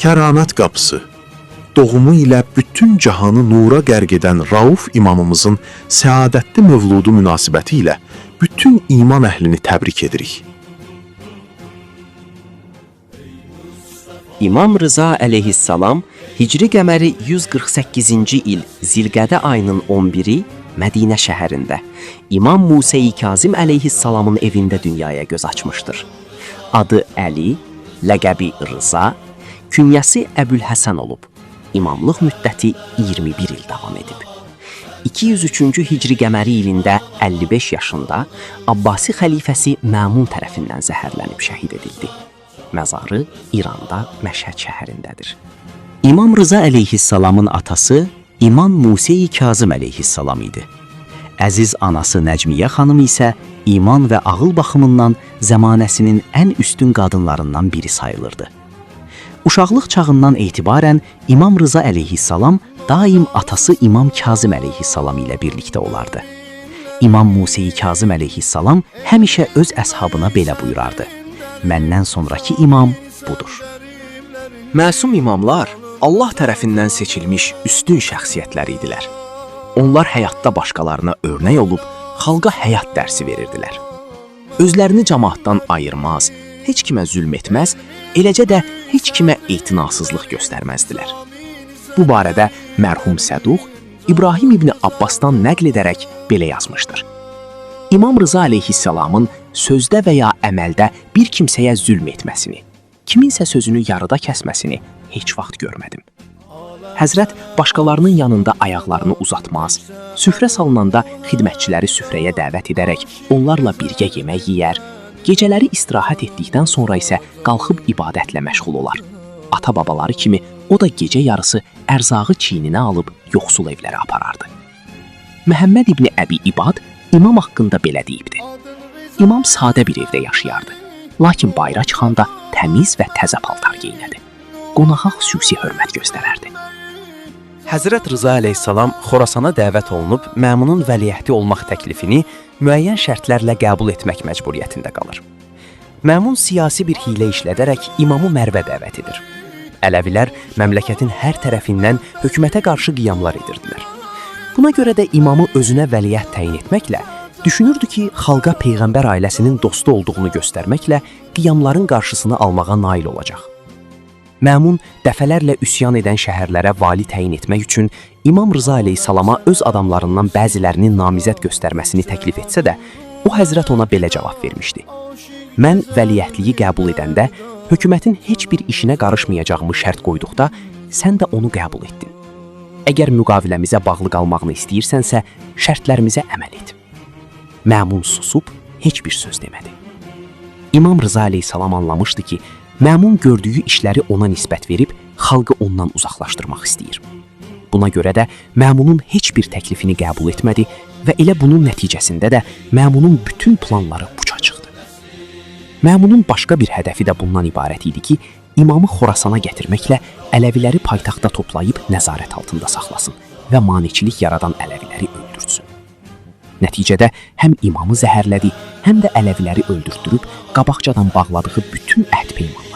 Kəranət qapısı, doğumu ilə bütün cahanı nura qərq edən Rauf imamımızın səadətli mövludu münasibəti ilə bütün iman əhlini təbrik edirik. İmam Rıza əleyhissalam Hicri qəməri 148-ci il Zilqədə ayının 11-i Mədinə şəhərində İmam Musa-i Kazim əleyhissalamın evində dünyaya göz açmışdır. Adı Əli, ləqəbi Rıza, künyəsi Əbülhəsən olub. İmamlıq müddəti 21 il davam edib. 203-cü Hicri qəməri ilində 55 yaşında Abbasi xəlifəsi Məmun tərəfindən zəhərlənib şəhid edildi. Məzarı İranda Məşhəd şəhərindədir. İmam Rıza əleyhissalamın atası İmam Musa-i Kazım əleyhissalam idi. Əziz anası Nəcmiyə xanım isə iman və ağıl baxımından zəmanəsinin ən üstün qadınlarından biri sayılırdı. Uşaqlıq çağından etibarən İmam Rıza əleyhissalam daim atası İmam Kazım əleyhissalam ilə birlikdə olardı. İmam Musa-i Kazım əleyhissalam həmişə öz əshabına belə buyurardı: "Məndən sonraki imam budur." Məsum imamlar Allah tərəfindən seçilmiş üstün şəxsiyyətlər idilər. Onlar həyatda başqalarına örnək olub, xalqa həyat dərsi verirdilər. Özlərini cəmaatdan ayırmaz, heç kimə zülm etməz, eləcə də heç kimə etinasızlıq göstərməzdilər. Bu barədə mərhum Səduq İbrahim İbni Abbasdan nəql edərək belə yazmışdır: İmam Rıza əleyhissalamın sözdə və ya əməldə bir kimsəyə zülm etməsini, kiminsə sözünü yarıda kəsməsini heç vaxt görmədim. Həzrət başqalarının yanında ayaqlarını uzatmaz, süfrə salınanda xidmətçiləri süfrəyə dəvət edərək onlarla birgə yemək yeyər, gecələri istirahət etdikdən sonra isə qalxıb ibadətlə məşğul olar. Ata-babaları kimi o da gecə yarısı ərzağı çiyninə alıb yoxsul evlərə aparardı. Məhəmməd İbni Əbi İbad imam haqqında belə deyibdi: İmam sadə bir evdə yaşayardı, lakin bayra çıxanda təmiz və təzə paltar geyinədi. Qonağa xüsusi hörmət göstərərdi. Həzrət Rıza əleyhissalam Xorasana dəvət olunub Məmunun vəliəhdi olmaq təklifini müəyyən şərtlərlə qəbul etmək məcburiyyətində qalır. Məmun siyasi bir hiylə işlədərək imamı Mərvə dəvət edir. Ələvilər məmləkətin hər tərəfindən hökumətə qarşı qiyamlar edirdilər. Buna görə də imamı özünə vəliəhd təyin etməklə düşünürdü ki, xalqa Peyğəmbər ailəsinin dostu olduğunu göstərməklə qiyamların qarşısını almağa nail olacaq. Məmun dəfələrlə üsyan edən şəhərlərə vali təyin etmək üçün İmam Rıza əleyhissalama öz adamlarından bəzilərinin namizəd göstərməsini təklif etsə də, o həzrət ona belə cavab vermişdi: "Mən vəliəhdliyi qəbul edəndə, hökumətin heç bir işinə qarışmayacağımı şərt qoyduqda, sən də onu qəbul etdin. Əgər müqaviləmizə bağlı qalmağını istəyirsənsə, şərtlərimizə əməl et." Məmun susub, heç bir söz demədi. İmam Rıza əleyhissalam anlamışdı ki, Məmun gördüyü işləri ona nisbət verib, xalqı ondan uzaqlaşdırmaq istəyir. Buna görə də Məmunun heç bir təklifini qəbul etmədi və elə bunun nəticəsində də Məmunun bütün planları puça çıxdı. Məmunun başqa bir hədəfi də bundan ibarət idi ki, imamı Xorasana gətirməklə Ələviləri paytaxtda toplayıb nəzarət altında saxlasın və maneçilik yaradan Ələviləri öldürsün. Nəticədə həm imamı zəhərlədi, həm də Ələviləri öldürdürüb qabaqcadan bağladığı bütün əhd peymanları